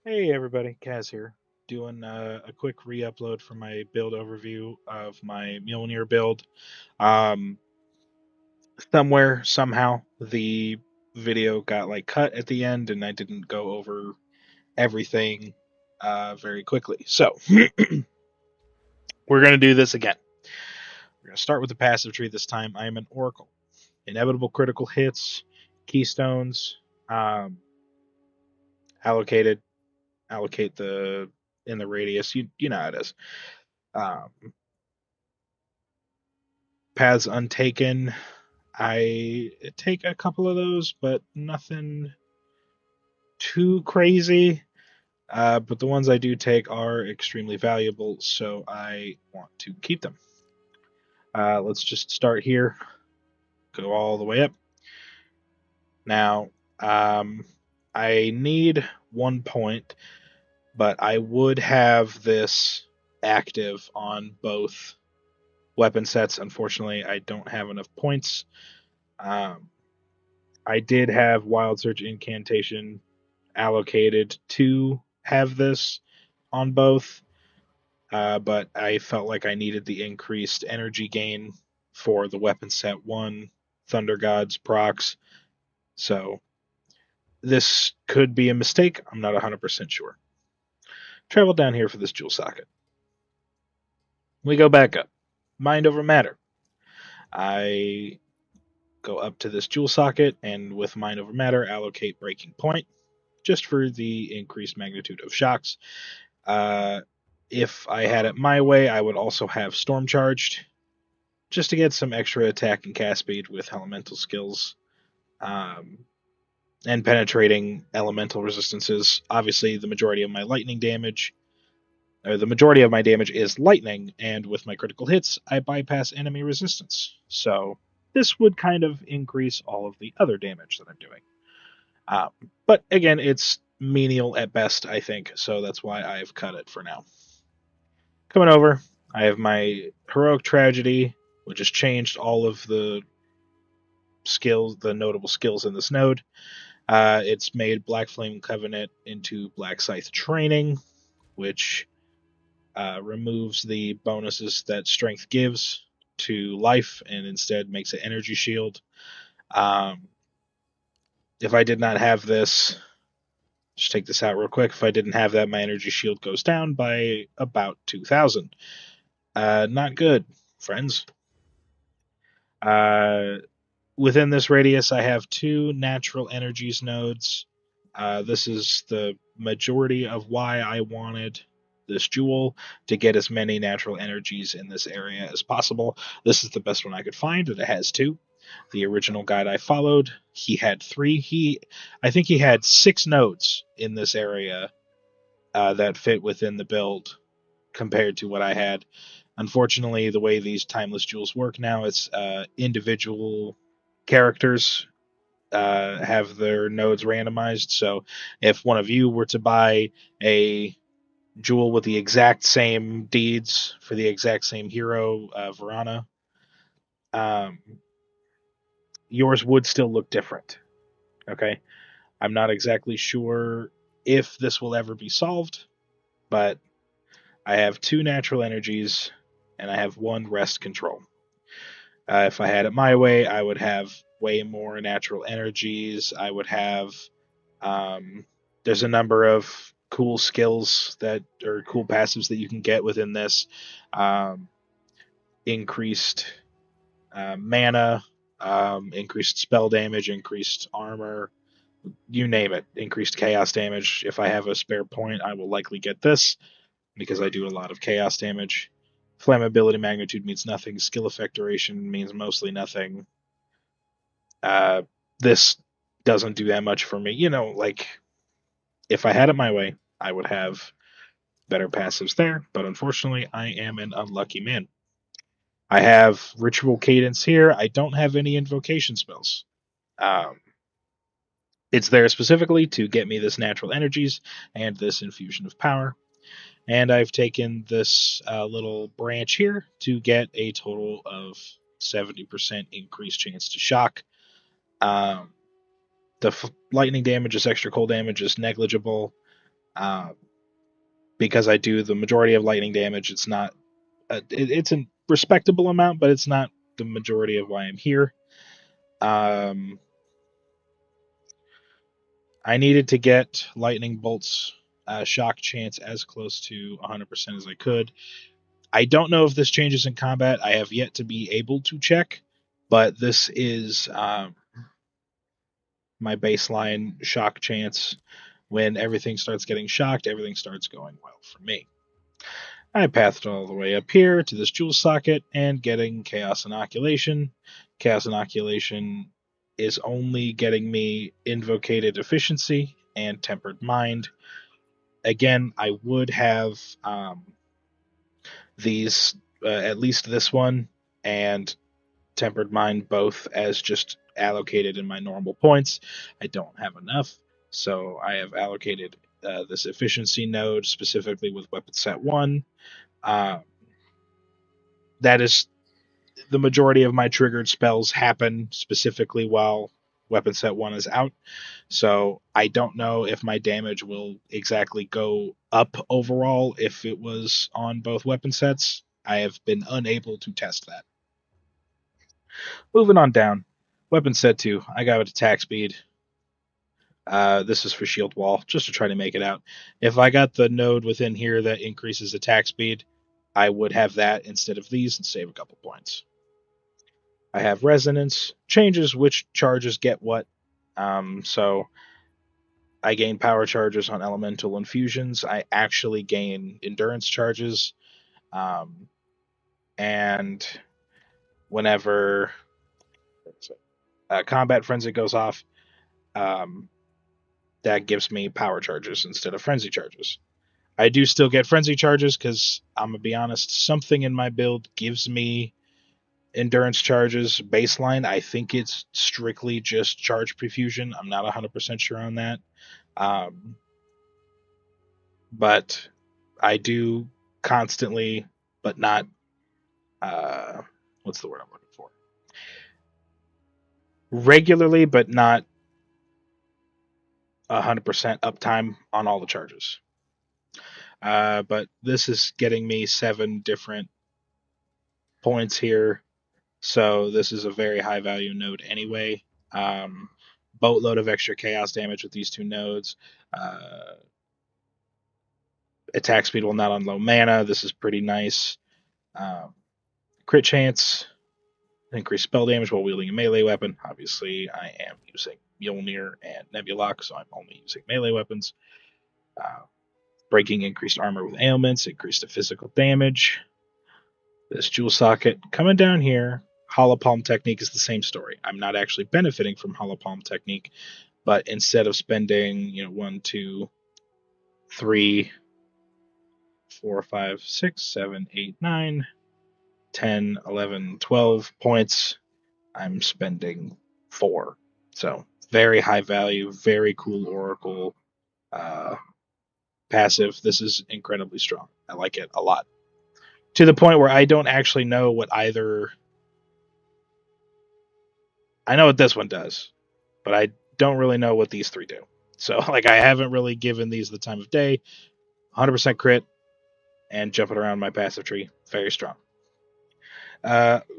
Hey everybody, Kaz here, doing a quick re-upload for my build overview of my Mjolnir build. Um, Somewhere, somehow, the video got like cut at the end, and I didn't go over everything very quickly. So we're gonna do this again. We're gonna start with the passive tree this time. I am an Oracle. Inevitable critical hits, keystones, um, allocated, allocate the in the radius. You know how it is. Um, Paths untaken. I take a couple of those, but nothing too crazy. But the ones I do take are extremely valuable, so I want to keep them. Let's just start here, go all the way up. Now, um, I need 1 point, but I would have this active on both weapon sets. Unfortunately, I don't have enough points. Um, I did have Wild Search Incantation allocated to have this on both, but I felt like I needed the increased energy gain for the weapon set one, Thunder Gods procs. So this could be a mistake. I'm not 100% sure. Travel down here for this jewel socket. We go back up. Mind over matter. I go up to this jewel socket and with mind over matter allocate breaking point just for the increased magnitude of shocks. Uh, if I had it my way, I would also have Storm Charged just to get some extra attack and cast speed with elemental skills um, and penetrating elemental resistances. Obviously, the majority of my lightning damage, or the majority of my damage is lightning, and with my critical hits, I bypass enemy resistance. So this would kind of increase all of the other damage that I'm doing. Um, but again, it's menial at best, I think, so that's why I've cut it for now. Coming over, I have my heroic tragedy, which has changed all of the skills, the notable skills in this node. It's made Black Flame Covenant into Black Scythe Training, which removes the bonuses that Strength gives to life and instead makes it Energy Shield. Um, if I did not have this, just take this out real quick. If I didn't have that, my Energy Shield goes down by about 2,000. Not good, friends. Uh, Within this radius, I have two natural energies nodes. This is the majority of why I wanted this jewel to get as many natural energies in this area as possible. This is the best one I could find, and it has two. The original guide I followed, he had three. I think he had 6 nodes in this area that fit within the build compared to what I had. Unfortunately, the way these timeless jewels work now, it's individual characters have their nodes randomized. So if one of you were to buy a jewel with the exact same deeds for the exact same hero, Verana, um, yours would still look different. Okay. I'm not exactly sure if this will ever be solved, but I have 2 natural energies and I have 1 rest control. If I had it my way, I would have way more natural energies. I would have. Um, there's a number of cool skills that or cool passives that you can get within this. Um, Increased mana, increased spell damage, increased armor, you name it. Increased chaos damage. If I have a spare point, I will likely get this because I do a lot of chaos damage. Flammability magnitude means nothing. Skill effect duration means mostly nothing. Uh, this doesn't do that much for me. Like if I had it my way, I would have better passives there, but unfortunately, I am an unlucky man. I have Ritual Cadence here. I don't have any invocation spells. Um, it's there specifically to get me this natural energies and this infusion of power. And I've taken this little branch here to get a total of 70% increased chance to shock. Um, the lightning damage is extra cold damage is negligible. Because I do the majority of lightning damage. It's not it's a respectable amount, but it's not the majority of why I'm here. I needed to get lightning bolts shock chance as close to 100% as I could. I don't know if this changes in combat. I have yet to be able to check, but this is my baseline shock chance. When everything starts getting shocked, everything starts going well for me. I pathed all the way up here to this jewel socket and getting Chaos Inoculation. Chaos Inoculation is only getting me Invocated Efficiency and Tempered Mind. Again, I would have these, at least this one, and Tempered Mind both as just allocated in my normal points. I don't have enough, so I have allocated this efficiency node specifically with weapon set 1. That is the majority of my triggered spells happen specifically while weapon set 1 is out. So I don't know if my damage will exactly go up overall if it was on both weapon sets. I have been unable to test that. Moving on down. Weapon set 2. I got it attack speed. This is for shield wall, just to try to make it out. If I got the node within here that increases attack speed, I would have that instead of these and save a couple points. I have resonance, changes which charges get what. So I gain power charges on elemental infusions. I actually gain endurance charges. And whenever combat frenzy goes off, that gives me power charges instead of frenzy charges. I do still get frenzy charges because I'm gonna be honest, something in my build gives me endurance charges baseline. I think it's strictly just charge perfusion. I'm not 100% sure on that. But I do constantly, but not, what's the word I'm looking for? Regularly, but not 100% uptime on all the charges. But this is getting me 7 different points here. So this is a very high value node anyway. Boatload of extra chaos damage with these 2 nodes. Attack speed while not on low mana. This is pretty nice. Crit chance. Increase spell damage while wielding a melee weapon. Obviously, I am using Mjolnir and Nebulok, so I'm only using melee weapons. Breaking increased armor with ailments. Increase the physical damage. This jewel socket coming down here. Hollow Palm Technique is the same story. I'm not actually benefiting from Hollow Palm Technique, but instead of spending 1, 2, 3, 4, 5, 6, 7, 8, 9, 10, 11, 12 points, I'm spending 4. So very high value, very cool Oracle passive. This is incredibly strong. I like it a lot. To the point where I don't actually know what either... I know what this one does, but I don't really know what these 3 do. So, I haven't really given these the time of day. 100% crit and jumping around my passive tree. Very strong.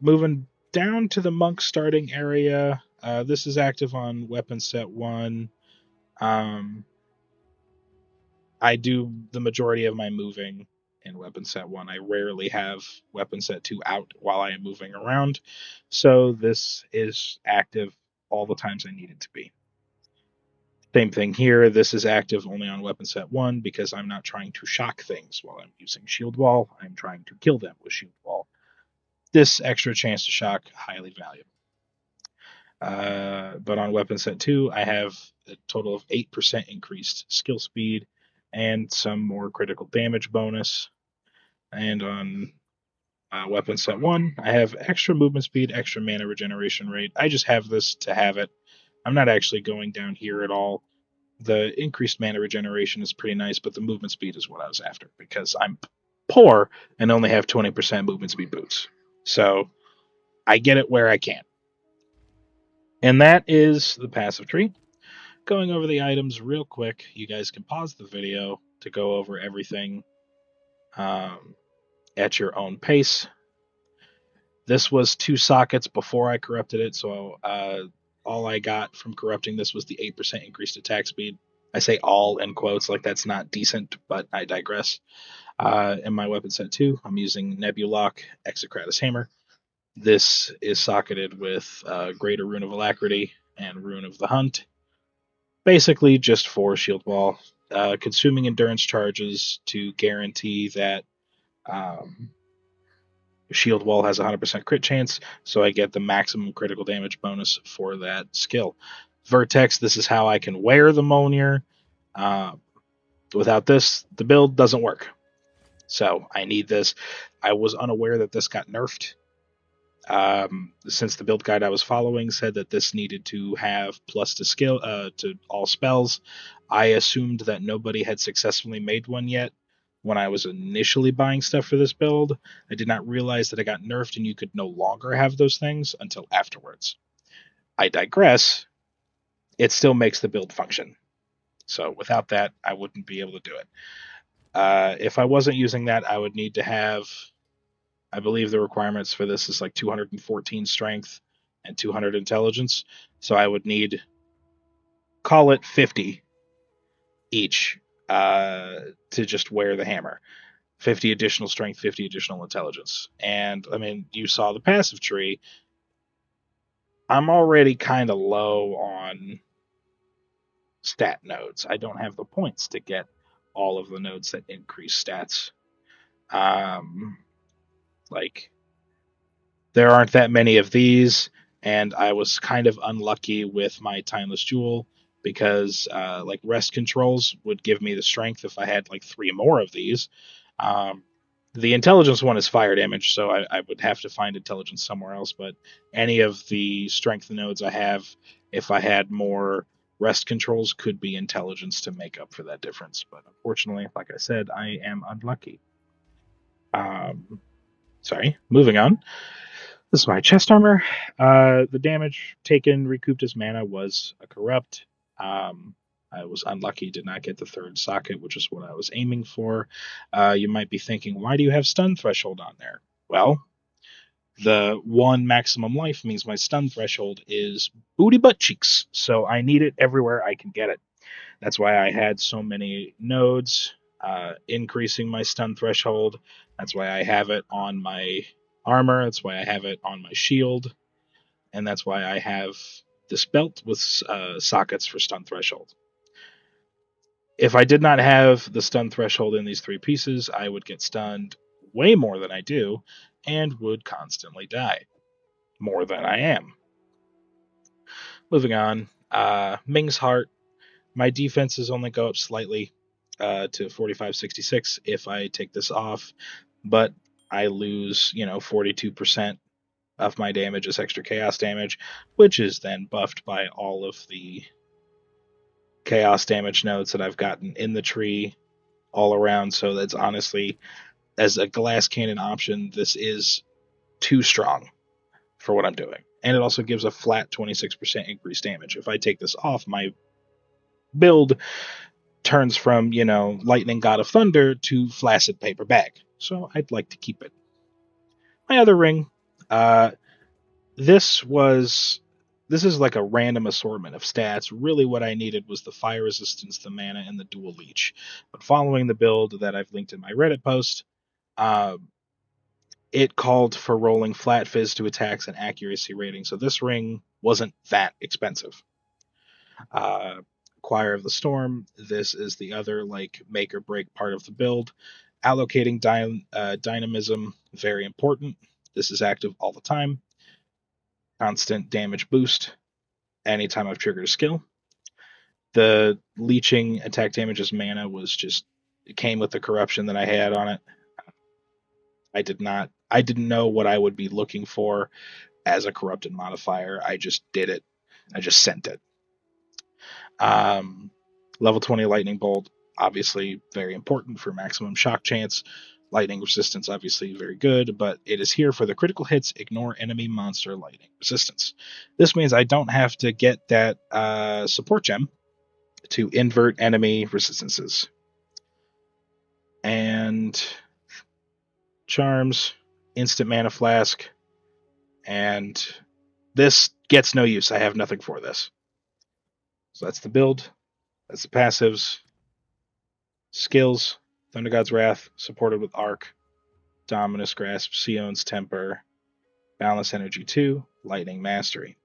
Moving down to the monk starting area. This is active on weapon set 1. I do the majority of my moving in weapon set 1. I rarely have weapon set 2 out while I am moving around. So this is active all the times I need it to be. Same thing here. This is active only on weapon set 1 because I'm not trying to shock things while I'm using shield wall. I'm trying to kill them with shield wall. This extra chance to shock, highly valuable. But on weapon set 2, I have a total of 8% increased skill speed and some more critical damage bonus. And on weapon set 1, I have extra movement speed, extra mana regeneration rate. I just have this to have it. I'm not actually going down here at all. The increased mana regeneration is pretty nice, but the movement speed is what I was after because I'm poor and only have 20% movement speed boots. So I get it where I can. And that is the passive tree. Going over the items real quick, you guys can pause the video to go over everything at your own pace. This was 2 sockets before I corrupted it, so all I got from corrupting this was the 8% increased attack speed. I say all in quotes, like that's not decent, but I digress. In my weapon set 2, I'm using Nebulock Exocratus Hammer. This is socketed with Greater Rune of Alacrity and Rune of the Hunt. Basically, just 4 shield wall, consuming endurance charges to guarantee that shield wall has a 100% crit chance, so I get the maximum critical damage bonus for that skill. Vertex, this is how I can wear the Mjolnir. Without this, the build doesn't work. So I need this. I was unaware that this got nerfed. Since the build guide I was following said that this needed to have plus to skill to all spells, I assumed that nobody had successfully made one yet. When I was initially buying stuff for this build, I did not realize that it got nerfed and you could no longer have those things until afterwards. I digress. It still makes the build function. So without that, I wouldn't be able to do it. If I wasn't using that, I would need to have, I believe the requirements for this is like 214 strength and 200 intelligence. So I would need, call it 50 each to just wear the hammer. 50 additional strength, 50 additional intelligence. And I mean, you saw the passive tree. I'm already kind of low on stat nodes. I don't have the points to get all of the nodes that increase stats. Like, there aren't that many of these, and I was kind of unlucky with my Timeless Jewel because, like, rest controls would give me the strength if I had, like, 3 more of these. The intelligence one is fire damage, so I would have to find intelligence somewhere else, but any of the strength nodes I have, if I had more rest controls, could be intelligence to make up for that difference. But unfortunately, like I said, I am unlucky. Sorry, moving on. This is my chest armor. The damage taken recouped as mana was a corrupt. I was unlucky, did not get the 3rd socket, which is what I was aiming for. You might be thinking, why do you have stun threshold on there? Well, the 1 maximum life means my stun threshold is booty butt cheeks, so I need it everywhere I can get it. That's why I had so many nodes increasing my stun threshold. That's why I have it on my armor. That's why I have it on my shield. And that's why I have this belt with sockets for stun threshold. If I did not have the stun threshold in these 3 pieces, I would get stunned way more than I do and would constantly die more than I am. Moving on, Ming's Heart. My defenses only go up slightly to 45-66 if I take this off, but I lose, 42% of my damage as extra chaos damage, which is then buffed by all of the chaos damage nodes that I've gotten in the tree all around. So that's honestly, as a glass cannon option, this is too strong for what I'm doing. And it also gives a flat 26% increased damage. If I take this off, my build turns from, Lightning God of Thunder to Flaccid Paper Bag. So I'd like to keep it. My other ring, this is like a random assortment of stats. Really what I needed was the fire resistance, the mana, and the dual leech. But following the build that I've linked in my Reddit post, it called for rolling flat fizz to attacks and accuracy rating. So this ring wasn't that expensive. Choir of the Storm, this is the other like make or break part of the build. Allocating dynamism, very important. This is active all the time. Constant damage boost anytime I've triggered a skill. The leeching attack damage as mana was just, it came with the corruption that I had on it. I didn't know what I would be looking for as a corrupted modifier. I just did it. I just sent it. Level 20 lightning bolt, obviously very important for maximum shock chance. Lightning resistance, obviously very good, but it is here for the critical hits, ignore enemy monster lightning resistance. This means I don't have to get that support gem to invert enemy resistances. and charms, instant mana flask, and this gets no use. I have nothing for this. So that's the build. That's the passives. Skills: Thunder God's Wrath, supported with Arc, Dominus Grasp, Sion's Temper, Balance Energy 2, Lightning Mastery.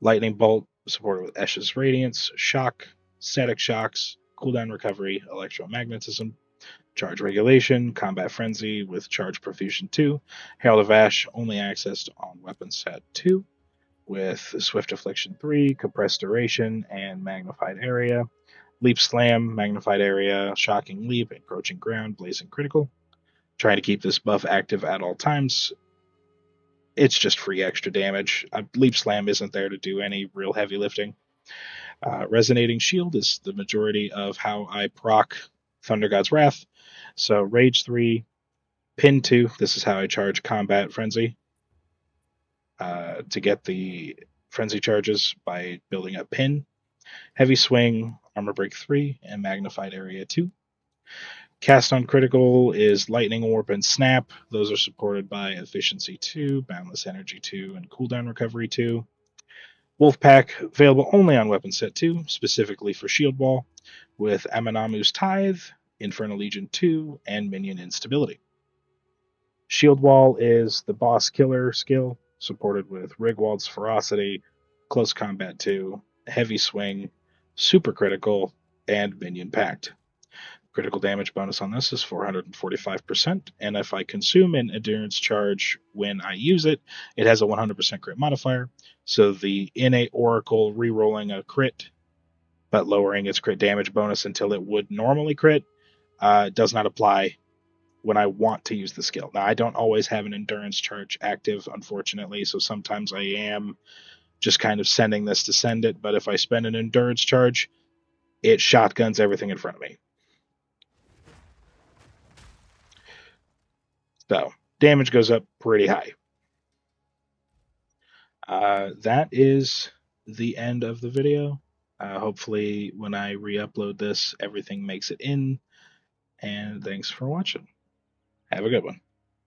Lightning Bolt, supported with Eshe's Radiance, Shock, Static Shocks, Cooldown Recovery, Electromagnetism, Charge Regulation, Combat Frenzy with Charge Profusion 2, Herald of Ash, only accessed on Weapon Set 2, with Swift Affliction 3, Compressed Duration, and Magnified Area. Leap Slam, Magnified Area, Shocking Leap, Encroaching Ground, Blazing Critical. Trying to keep this buff active at all times. It's just free extra damage. Leap Slam isn't there to do any real heavy lifting. Resonating Shield is the majority of how I proc Thunder God's Wrath. So Rage 3, Pin 2, this is how I charge Combat Frenzy. To get the Frenzy charges by building up Pin. Heavy Swing, Armor Break 3, and Magnified Area 2. Cast on Critical is Lightning Warp and Snap. Those are supported by Efficiency 2, Boundless Energy 2, and Cooldown Recovery 2. Wolfpack, available only on Weapon Set 2, specifically for Shield Wall, with Aminamu's Tithe, Infernal Legion 2, and Minion Instability. Shield Wall is the Boss Killer skill, supported with Rigwald's Ferocity, Close Combat 2, Heavy Swing, Super Critical, and Minion Pact. Critical damage bonus on this is 445%, and if I consume an endurance charge when I use it, it has a 100% crit modifier. So the innate oracle re-rolling a crit, but lowering its crit damage bonus until it would normally crit, does not apply when I want to use the skill. Now, I don't always have an endurance charge active, unfortunately, so sometimes I am just kind of sending this to send it, but if I spend an endurance charge, it shotguns everything in front of me. So damage goes up pretty high. That is the end of the video. Hopefully, when I re-upload this, everything makes it in. And thanks for watching. Have a good one.